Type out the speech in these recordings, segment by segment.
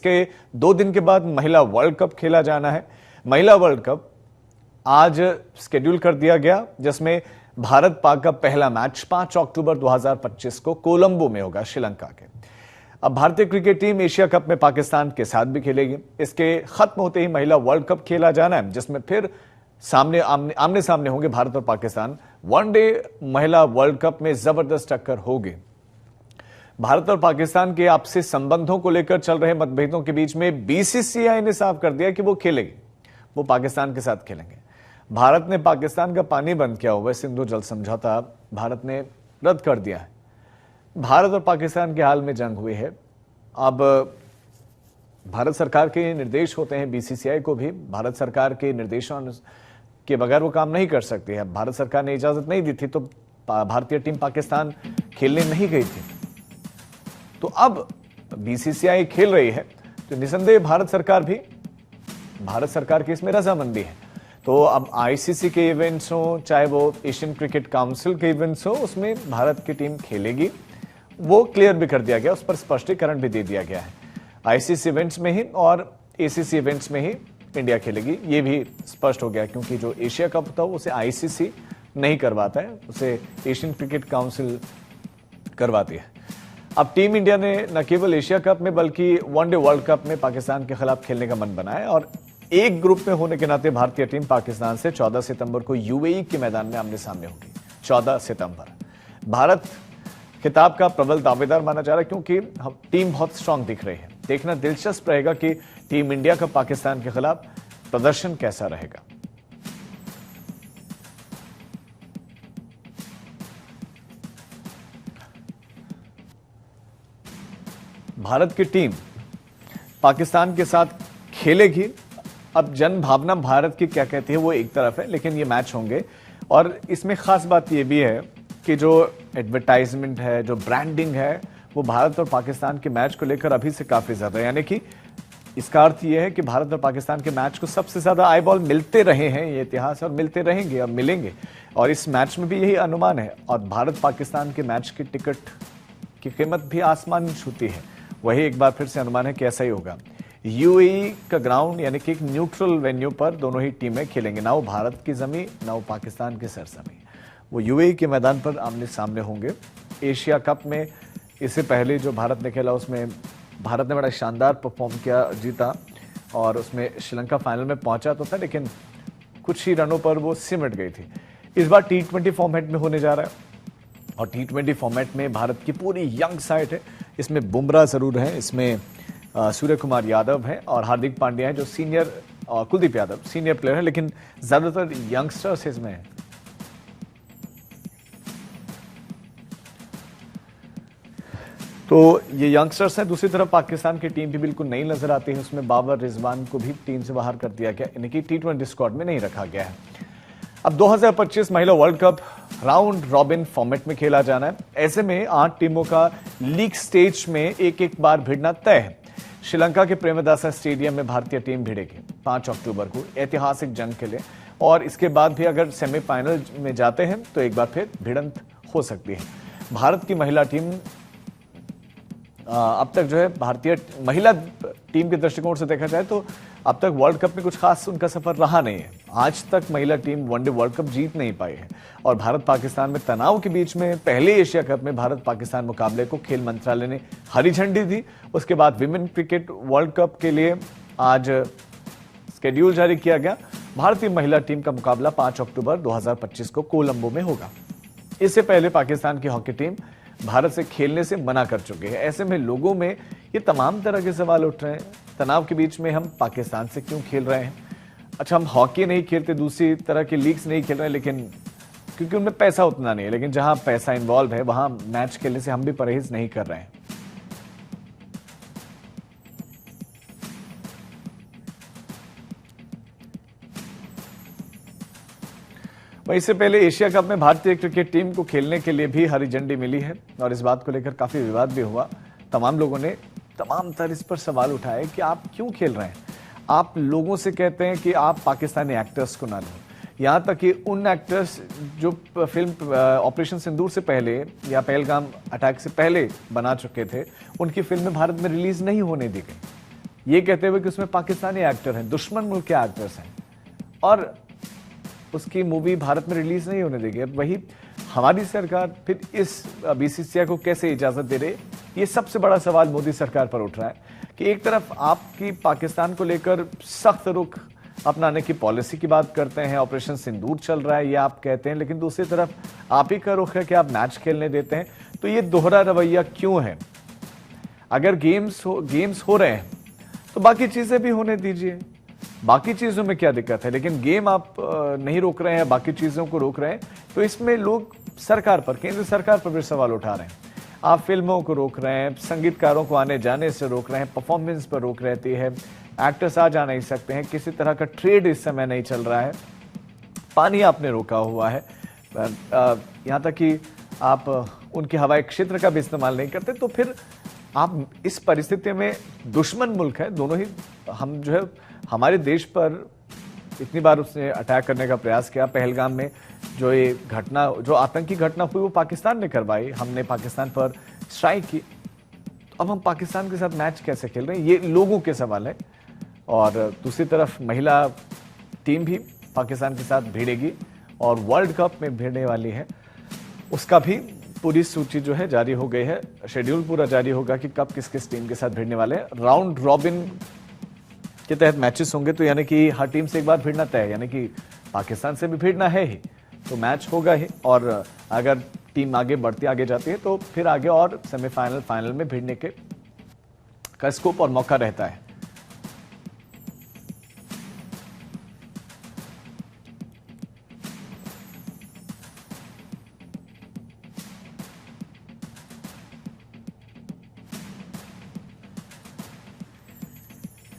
के 2 दिन के बाद महिला वर्ल्ड कप खेला जाना है। महिला वर्ल्ड कप आज शेड्यूल कर दिया गया, जिसमें भारत पाक का पहला मैच 5 अक्टूबर 2025 को कोलंबो में होगा, श्रीलंका के। अब भारतीय क्रिकेट टीम एशिया कप में पाकिस्तान के साथ भी खेलेगी। इसके खत्म होते ही महिला वर्ल्ड कप खेला जाना है, जिसमें फिर आमने सामने होंगे भारत और पाकिस्तान। वनडे महिला वर्ल्ड कप में जबरदस्त टक्कर होगी। भारत और पाकिस्तान के आपसी संबंधों को लेकर चल रहे मतभेदों के बीच में बीसीसीआई ने साफ कर दिया कि वो खेलेगी, वो पाकिस्तान के साथ खेलेंगे। भारत ने पाकिस्तान का पानी बंद किया हुआ सिंधु जल समझौता भारत ने रद्द कर दिया है। भारत और पाकिस्तान के हाल में जंग हुई है। अब भारत सरकार के निर्देश होते हैं, बीसीसीआई को भी भारत सरकार के निर्देशों के बगैर वो काम नहीं कर सकती है। भारत सरकार ने इजाजत नहीं दी थी तो भारतीय टीम पाकिस्तान खेलने नहीं गई थी। तो अब बीसीसीआई खेल रही है तो निसंदेह भारत सरकार की इसमें रजामंदी है। तो अब आईसीसी के इवेंट्स हो, चाहे वो एशियन क्रिकेट काउंसिल के इवेंट्स हो, उसमें भारत की टीम खेलेगी। वो क्लियर भी कर दिया गया, उस पर स्पष्टीकरण भी दे दिया गया है। आईसीसी इवेंट्स में ही और एसीसी इवेंट्स में ही इंडिया खेलेगी, ये भी स्पष्ट हो गया, क्योंकि जो एशिया कप था उसे आईसीसी नहीं करवाता है, उसे एशियन क्रिकेट काउंसिल करवाती है। अब टीम इंडिया ने न केवल एशिया कप में बल्कि वनडे वर्ल्ड कप में पाकिस्तान के खिलाफ खेलने का मन बनाया और एक ग्रुप में होने के नाते भारतीय टीम पाकिस्तान से 14 सितंबर को यूएई के मैदान में आमने सामने होगी। 14 सितंबर। भारत खिताब का प्रबल दावेदार माना जा रहा है, क्योंकि टीम बहुत स्ट्रांग दिख रही है। देखना दिलचस्प रहेगा कि टीम इंडिया का पाकिस्तान के खिलाफ प्रदर्शन कैसा रहेगा। भारत की टीम पाकिस्तान के साथ खेलेगी। अब जन भावना भारत की क्या कहती है वो एक तरफ है, लेकिन ये मैच होंगे और इसमें खास बात ये भी है कि जो एडवर्टाइजमेंट है, जो ब्रांडिंग है, वो भारत और पाकिस्तान के मैच को लेकर अभी से काफी ज्यादा, यानी कि इसका अर्थ ये है कि भारत और पाकिस्तान के मैच को सबसे ज्यादा आई बॉल मिलते रहे हैं, ये इतिहास और मिलते रहेंगे और मिलेंगे। और इस मैच में भी यही अनुमान है। और भारत पाकिस्तान के मैच की टिकट की कीमत भी आसमान छूती है। वही एक बार फिर से अनुमान है कि ऐसा ही होगा। यूएई का ग्राउंड, यानी कि एक न्यूट्रल वेन्यू पर दोनों ही टीमें खेलेंगे, ना वो भारत की जमीन ना वो पाकिस्तान की सरजमीं। वो यूएई के मैदान पर आमने सामने होंगे। एशिया कप में इससे पहले जो भारत ने खेला उसमें भारत ने बड़ा शानदार परफॉर्म किया, जीता, और उसमें श्रीलंका फाइनल में पहुंचा तो था, लेकिन कुछ ही रनों पर वो सिमट गई थी। इस बार T20 फॉर्मेट में होने जा रहा है और T20 फॉर्मेट में भारत की पूरी यंग साइड है। इसमें बुमराह जरूर है, इसमें सूर्य कुमार यादव है और हार्दिक पांड्या है जो senior, Kuldeep Yadav senior player है, लेकिन ज्यादातर यंगस्टर्स इसमें है। तो ये यंगस्टर्स हैं। दूसरी तरफ पाकिस्तान की टीम भी बिल्कुल नई नजर आती है। उसमें बाबर रिजवान को भी टीम से बाहर कर दिया गया, यानी कि T20 स्क्वाड में नहीं रखा गया है। अब 2025 महिला world cup round robin format में खेला जाना है। ऐसे में 8 टीमों का लीग स्टेज में एक बार भिड़ना तय है। श्रीलंका के प्रेमदासा स्टेडियम में भारतीय टीम भिड़ेगी 5 अक्टूबर को ऐतिहासिक जंग के लिए, और इसके बाद भी अगर सेमीफाइनल में जाते हैं तो एक बार फिर भिड़ंत हो सकती है। भारत की महिला टीम अब तक जो है, भारतीय महिला टीम के दृष्टिकोण से देखा जाए तो अब तक वर्ल्ड कप में कुछ खास उनका सफर रहा नहीं है। आज तक महिला टीम वनडे वर्ल्ड कप जीत नहीं पाई है। और भारत पाकिस्तान में तनाव के बीच में पहले एशिया कप में भारत पाकिस्तान मुकाबले को खेल मंत्रालय ने हरी झंडी दी। उसके बाद विमेन क्रिकेट वर्ल्ड कप के लिए आज शेड्यूल जारी किया गया। भारतीय महिला टीम का मुकाबला 5 अक्टूबर 2025 को कोलंबो में होगा। इससे पहले पाकिस्तान की हॉकी टीम भारत से खेलने से मना कर चुके हैं। ऐसे में लोगों में ये तमाम तरह के सवाल उठ रहे हैं, तनाव के बीच में हम पाकिस्तान से क्यों खेल रहे हैं? अच्छा, हम हॉकी नहीं खेलते, दूसरी तरह के लीग्स नहीं खेल रहे हैं, लेकिन क्योंकि उनमें पैसा उतना नहीं है, लेकिन जहां पैसा इन्वॉल्व है वहां मैच खेलने से हम भी परहेज नहीं कर रहे हैं। वहीं इससे पहले एशिया कप में भारतीय क्रिकेट टीम को खेलने के लिए भी हरी झंडी मिली है और इस बात को लेकर काफी विवाद भी हुआ। तमाम लोगों ने तमाम तरह इस पर सवाल उठाए कि आप क्यों खेल रहे हैं? आप लोगों से कहते हैं कि आप पाकिस्तानी एक्टर्स को ना लो, यहां तक कि उन एक्टर्स जो फिल्म ऑपरेशन सिंदूर से पहले या पहलगाम अटैक से पहले बना चुके थे, उनकी फिल्में भारत में रिलीज नहीं होने दी गई। ये कहते हुए कि उसमें पाकिस्तानी एक्टर हैं, दुश्मन मुल्क के एक्टर्स हैं, और उसकी मूवी भारत में रिलीज नहीं होने देगी। अब वही हमारी सरकार फिर इस बीसीसीआई को कैसे इजाजत दे रही है, ये सबसे बड़ा सवाल मोदी सरकार पर उठ रहा है कि एक तरफ आपकी पाकिस्तान को लेकर सख्त रुख अपनाने की पॉलिसी की बात करते हैं, ऑपरेशन सिंदूर चल रहा है ये आप कहते हैं, लेकिन दूसरी तरफ आप ही का रुख है कि आप मैच खेलने देते हैं। तो ये दोहरा रवैया क्यों है? अगर गेम्स हो रहे हैं तो बाकी चीजें भी होने दीजिए, बाकी चीजों में क्या दिक्कत है, लेकिन गेम आप नहीं रोक रहे हैं, बाकी चीजों को रोक रहे हैं, तो इसमें लोग सरकार पर, केंद्र सरकार पर भी सवाल उठा रहे हैं। आप फिल्मों को रोक रहे हैं, संगीतकारों को आने जाने से रोक रहे हैं, परफॉर्मेंस पर रोक रहती है, एक्टर्स आ जा नहीं सकते हैं, किसी तरह का ट्रेड इस समय नहीं चल रहा है, पानी आपने रोका हुआ है, यहाँ तक कि आप उनके हवाई क्षेत्र का भी इस्तेमाल नहीं करते। तो फिर आप इस परिस्थिति में, दुश्मन मुल्क है दोनों ही, हम जो है हमारे देश पर इतनी बार उसने अटैक करने का प्रयास किया, पहलगाम में जो ये घटना, जो आतंकी घटना हुई वो पाकिस्तान ने करवाई, हमने पाकिस्तान पर स्ट्राइक की, तो अब हम पाकिस्तान के साथ मैच कैसे खेल रहे हैं, ये लोगों के सवाल है। और दूसरी तरफ महिला टीम भी पाकिस्तान के साथ भिड़ेगी और वर्ल्ड कप में भिड़ने वाली है, उसका भी पूरी सूची जो है जारी हो गई है, शेड्यूल पूरा जारी होगा कि कब किस किस टीम के साथ भिड़ने वाले हैं। राउंड रॉबिन के तहत मैचेस होंगे, तो यानी कि हर टीम से एक बार भिड़ना तय है, यानी कि पाकिस्तान से भी भिड़ना है ही, तो मैच होगा ही, और अगर टीम आगे बढ़ती आगे जाती है तो फिर आगे और सेमीफाइनल फाइनल में भिड़ने के का स्कोप और मौका रहता है।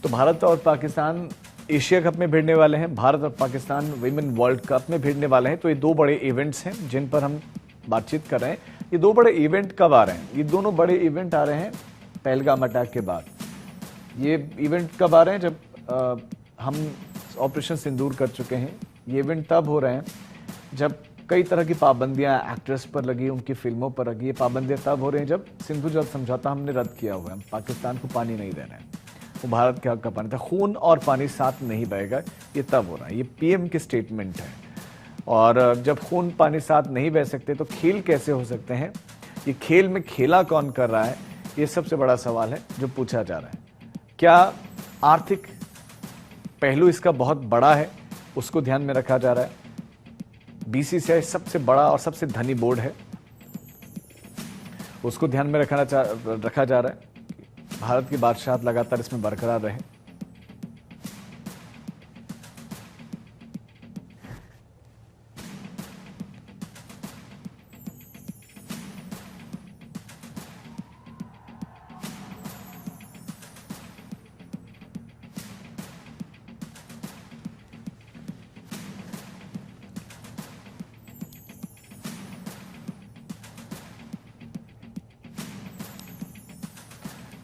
तो भारत और पाकिस्तान एशिया कप में भिड़ने वाले हैं, भारत और पाकिस्तान विमेन वर्ल्ड कप में भिड़ने वाले हैं। तो ये दो बड़े इवेंट्स हैं जिन पर हम बातचीत कर रहे हैं। ये दो बड़े इवेंट कब आ रहे हैं? ये दोनों बड़े इवेंट आ रहे हैं पहलगाम अटैक के बाद। ये इवेंट कब आ रहे हैं? जब हम ऑपरेशन सिंदूर कर चुके हैं। ये इवेंट तब हो रहे हैं जब कई तरह की पाबंदियां एक्ट्रेस पर लगी, उनकी फिल्मों पर लगी। ये पाबंदियां तब हो रही हैं जब सिंधु जल समझौता हमने रद्द किया हुआ है, हम पाकिस्तान को पानी नहीं देना है, वो भारत के हक का पानी था। खून और पानी साथ नहीं बहेगा, ये तब हो रहा है। ये पीएम की स्टेटमेंट है। और जब खून पानी साथ नहीं बह सकते तो खेल कैसे हो सकते हैं? ये खेल में खेला कौन कर रहा है, ये सबसे बड़ा सवाल है जो पूछा जा रहा है। क्या आर्थिक पहलू इसका बहुत बड़ा है, उसको ध्यान में रखा जा रहा है? बीसीसीआई सबसे बड़ा और सबसे धनी बोर्ड है, उसको ध्यान में रखा जा रहा है। भारत की बादशाहत लगातार इसमें बरकरार रहे।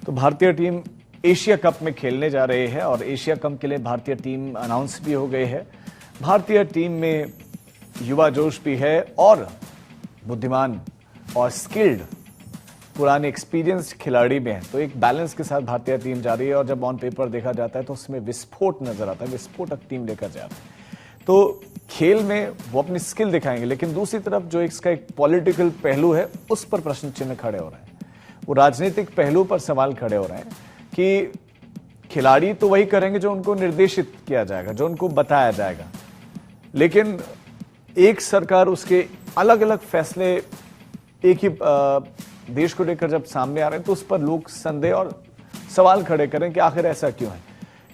तो भारतीय टीम एशिया कप में खेलने जा रही है और एशिया कप के लिए भारतीय टीम अनाउंस भी हो गई है। भारतीय टीम में युवा जोश भी है और बुद्धिमान और स्किल्ड पुराने एक्सपीरियंस्ड खिलाड़ी भी हैं। तो एक बैलेंस के साथ भारतीय टीम जा रही है और जब ऑन पेपर देखा जाता है तो उसमें विस्फोट नजर आता है, विस्फोटक टीम लेकर जा रही है। तो खेल में वो अपनी स्किल दिखाएंगे, लेकिन दूसरी तरफ जो इसका एक पॉलिटिकल पहलू है उस पर प्रश्न चिन्ह खड़े हो रहे हैं। वो राजनीतिक पहलू पर सवाल खड़े हो रहे हैं कि खिलाड़ी तो वही करेंगे जो उनको निर्देशित किया जाएगा, जो उनको बताया जाएगा, लेकिन एक सरकार उसके अलग अलग फैसले एक ही देश को लेकर जब सामने आ रहे हैं तो उस पर लोग संदेह और सवाल खड़े करें कि आखिर ऐसा क्यों है।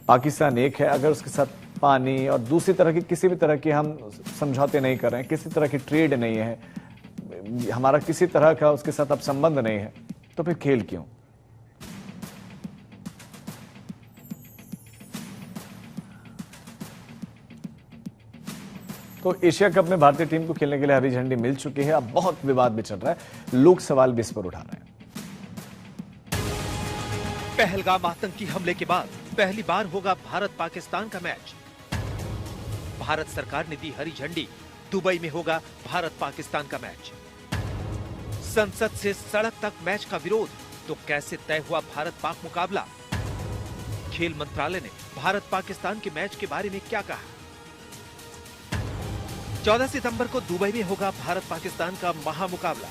पाकिस्तान एक है, अगर उसके साथ पानी और दूसरी तरह की किसी भी तरह के हम समझौते नहीं कर रहे हैं, किसी तरह की ट्रेड नहीं है, हमारा किसी तरह का उसके साथ अब संबंध नहीं है, तो फिर खेल क्यों? तो एशिया कप में भारतीय टीम को खेलने के लिए हरी झंडी मिल चुकी है। अब बहुत विवाद भी चल रहा है, लोग सवाल भी इस पर उठा रहे हैं। पहलगाम आतंकी हमले के बाद पहली बार होगा भारत पाकिस्तान का मैच। भारत सरकार ने दी हरी झंडी, दुबई में होगा भारत पाकिस्तान का मैच। संसद से सड़क तक मैच का विरोध, तो कैसे तय हुआ भारत पाक मुकाबला? खेल मंत्रालय ने भारत पाकिस्तान के मैच के बारे में क्या कहा? 14 सितंबर को दुबई में होगा भारत पाकिस्तान का महामुकाबला।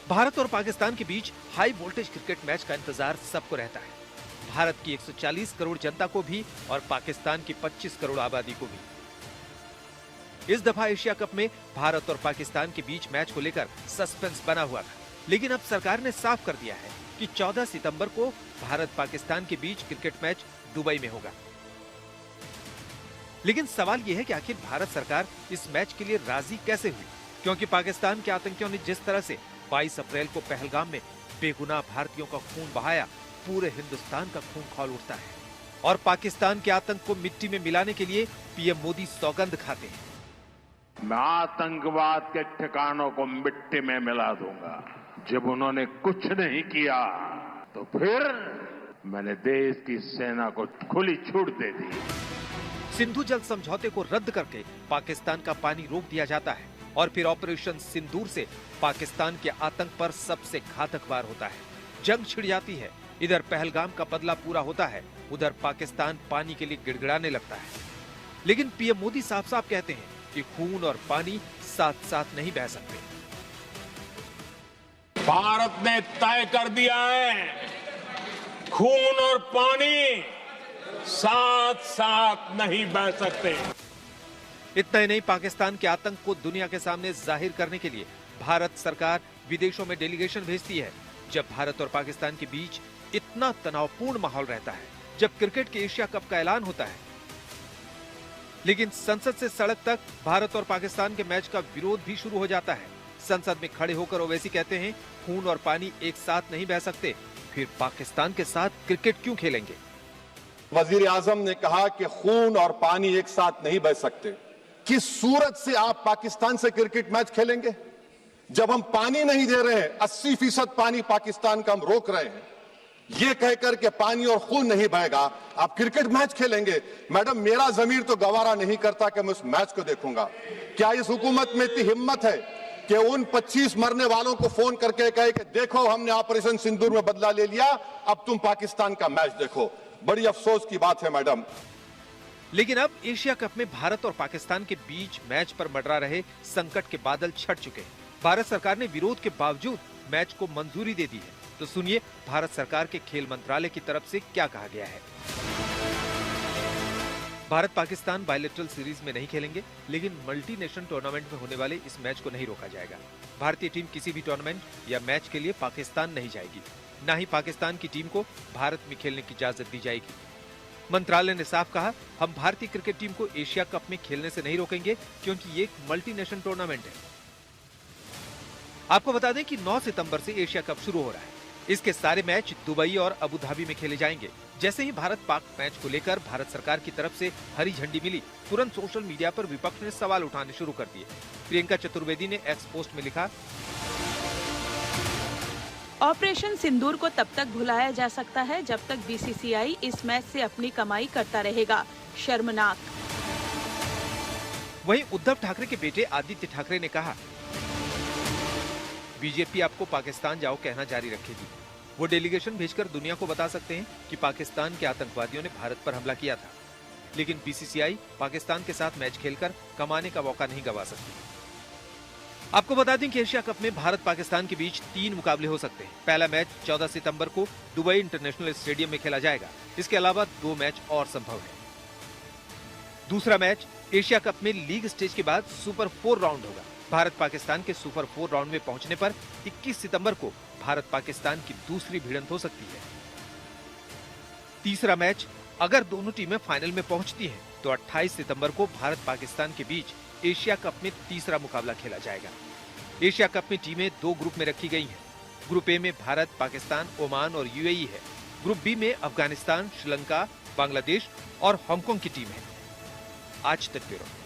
भारत और पाकिस्तान के बीच हाई वोल्टेज क्रिकेट मैच का इंतजार सबको रहता है। भारत की 140 करोड़ जनता को भी और पाकिस्तान की 25 करोड़ आबादी को भी। इस दफा एशिया कप में भारत और पाकिस्तान के बीच मैच को लेकर सस्पेंस बना हुआ था, लेकिन अब सरकार ने साफ कर दिया है कि 14 सितंबर को भारत पाकिस्तान के बीच क्रिकेट मैच दुबई में होगा। लेकिन सवाल यह है कि आखिर भारत सरकार इस मैच के लिए राजी कैसे हुई, क्योंकि पाकिस्तान के आतंकियों ने जिस तरह से 22 अप्रैल को पहलगाम में बेगुनाह भारतीयों का खून बहाया, पूरे हिंदुस्तान का खून खौल उठता है। और पाकिस्तान के आतंक को मिट्टी में मिलाने के लिए पीएम मोदी सौगंध खाते हैं। मैं आतंकवाद के ठिकानों को मिट्टी में मिला दूंगा। जब उन्होंने कुछ नहीं किया तो फिर मैंने देश की सेना को खुली छूट दे दी। सिंधु जल समझौते को रद्द करके पाकिस्तान का पानी रोक दिया जाता है और फिर ऑपरेशन सिंदूर से पाकिस्तान के आतंक पर सबसे घातक वार होता है। जंग छिड़ जाती है। इधर पहलगाम का बदला पूरा होता है, उधर पाकिस्तान पानी के लिए गिड़गिड़ाने लगता है। लेकिन पीएम मोदी साफ साफ कहते हैं कि खून और पानी साथ साथ नहीं बह सकते। भारत ने तय कर दिया है, खून और पानी साथ साथ नहीं बह सकते। इतना ही नहीं, पाकिस्तान के आतंक को दुनिया के सामने जाहिर करने के लिए भारत सरकार विदेशों में डेलीगेशन भेजती है। जब भारत और पाकिस्तान के बीच इतना तनावपूर्ण माहौल रहता है, जब क्रिकेट के एशिया कप का ऐलान होता है, लेकिन संसद से सड़क तक भारत और पाकिस्तान के मैच का विरोध भी शुरू हो जाता है। संसद में खड़े होकर ओवैसी कहते हैं, खून और पानी एक साथ नहीं बह सकते, फिर पाकिस्तान के साथ क्रिकेट क्यों खेलेंगे? वजीर आजम ने कहा कि खून और पानी एक साथ नहीं बह सकते। किस सूरत से आप पाकिस्तान से क्रिकेट मैच खेलेंगे जब हम पानी नहीं दे रहे हैं? 80% पानी पाकिस्तान का हम रोक रहे हैं। ये कहकर के पानी और खून नहीं बहेगा, आप क्रिकेट मैच खेलेंगे? मैडम, मेरा जमीर तो गवारा नहीं करता कि मैं उस मैच को देखूंगा। क्या इस हुकूमत में इतनी हिम्मत है कि उन 25 मरने वालों को फोन करके कहे कि देखो हमने ऑपरेशन सिंदूर में बदला ले लिया, अब तुम पाकिस्तान का मैच देखो? बड़ी अफसोस की बात है मैडम। लेकिन अब एशिया कप में भारत और पाकिस्तान के बीच मैच पर मंडरा रहे संकट के बादल छट चुके हैं। भारत सरकार ने विरोध के बावजूद मैच को मंजूरी दे दी है। तो सुनिए भारत सरकार के खेल मंत्रालय की तरफ से क्या कहा गया है। भारत पाकिस्तान बायलैटरल सीरीज में नहीं खेलेंगे, लेकिन मल्टी नेशन टूर्नामेंट में होने वाले इस मैच को नहीं रोका जाएगा। भारतीय टीम किसी भी टूर्नामेंट या मैच के लिए पाकिस्तान नहीं जाएगी, न ही पाकिस्तान की टीम को भारत में खेलने की इजाजत दी जाएगी। मंत्रालय ने साफ कहा, हम भारतीय क्रिकेट टीम को एशिया कप में खेलने से नहीं रोकेंगे, क्योंकि ये एक मल्टी नेशन टूर्नामेंट है। आपको बता दें कि 9 सितंबर से एशिया कप शुरू हो रहा है। इसके सारे मैच दुबई और अबू धाबी में खेले जाएंगे। जैसे ही भारत पाक मैच को लेकर भारत सरकार की तरफ से हरी झंडी मिली, तुरंत सोशल मीडिया पर विपक्ष ने सवाल उठाने शुरू कर दिए। प्रियंका चतुर्वेदी ने एक्स पोस्ट में लिखा, ऑपरेशन सिंदूर को तब तक भुलाया जा सकता है जब तक बीसीसीआई इस मैच से अपनी कमाई करता रहेगा। शर्मनाक। वहीं उद्धव ठाकरे के बेटे आदित्य ठाकरे ने कहा, बीजेपी आपको पाकिस्तान जाओ कहना जारी रखेगी। वो डेलीगेशन भेजकर दुनिया को बता सकते हैं कि पाकिस्तान के आतंकवादियों ने भारत पर हमला किया था, लेकिन बीसीसीआई पाकिस्तान के साथ मैच खेलकर कमाने का मौका नहीं गंवा सकती। आपको बता दें कि एशिया कप में भारत पाकिस्तान के बीच 3 मुकाबले हो सकते हैं। पहला मैच 14 सितंबर को दुबई इंटरनेशनल स्टेडियम में खेला जाएगा। इसके अलावा 2 मैच और संभव है। दूसरा मैच एशिया कप में लीग स्टेज के बाद सुपर 4 राउंड होगा। भारत पाकिस्तान के सुपर 4 राउंड में पहुंचने पर 21 सितंबर को भारत पाकिस्तान की दूसरी भिड़ंत हो सकती है। तीसरा मैच, अगर दोनों टीमें फाइनल में पहुंचती हैं, तो 28 सितंबर को भारत पाकिस्तान के बीच एशिया कप में तीसरा मुकाबला खेला जाएगा। एशिया कप में टीमें 2 ग्रुप में रखी गई हैं। ग्रुप ए में भारत, पाकिस्तान, ओमान और यूएई है। ग्रुप बी में अफगानिस्तान, श्रीलंका, बांग्लादेश और हांगकांग की टीम है। आज तक ब्यूरो।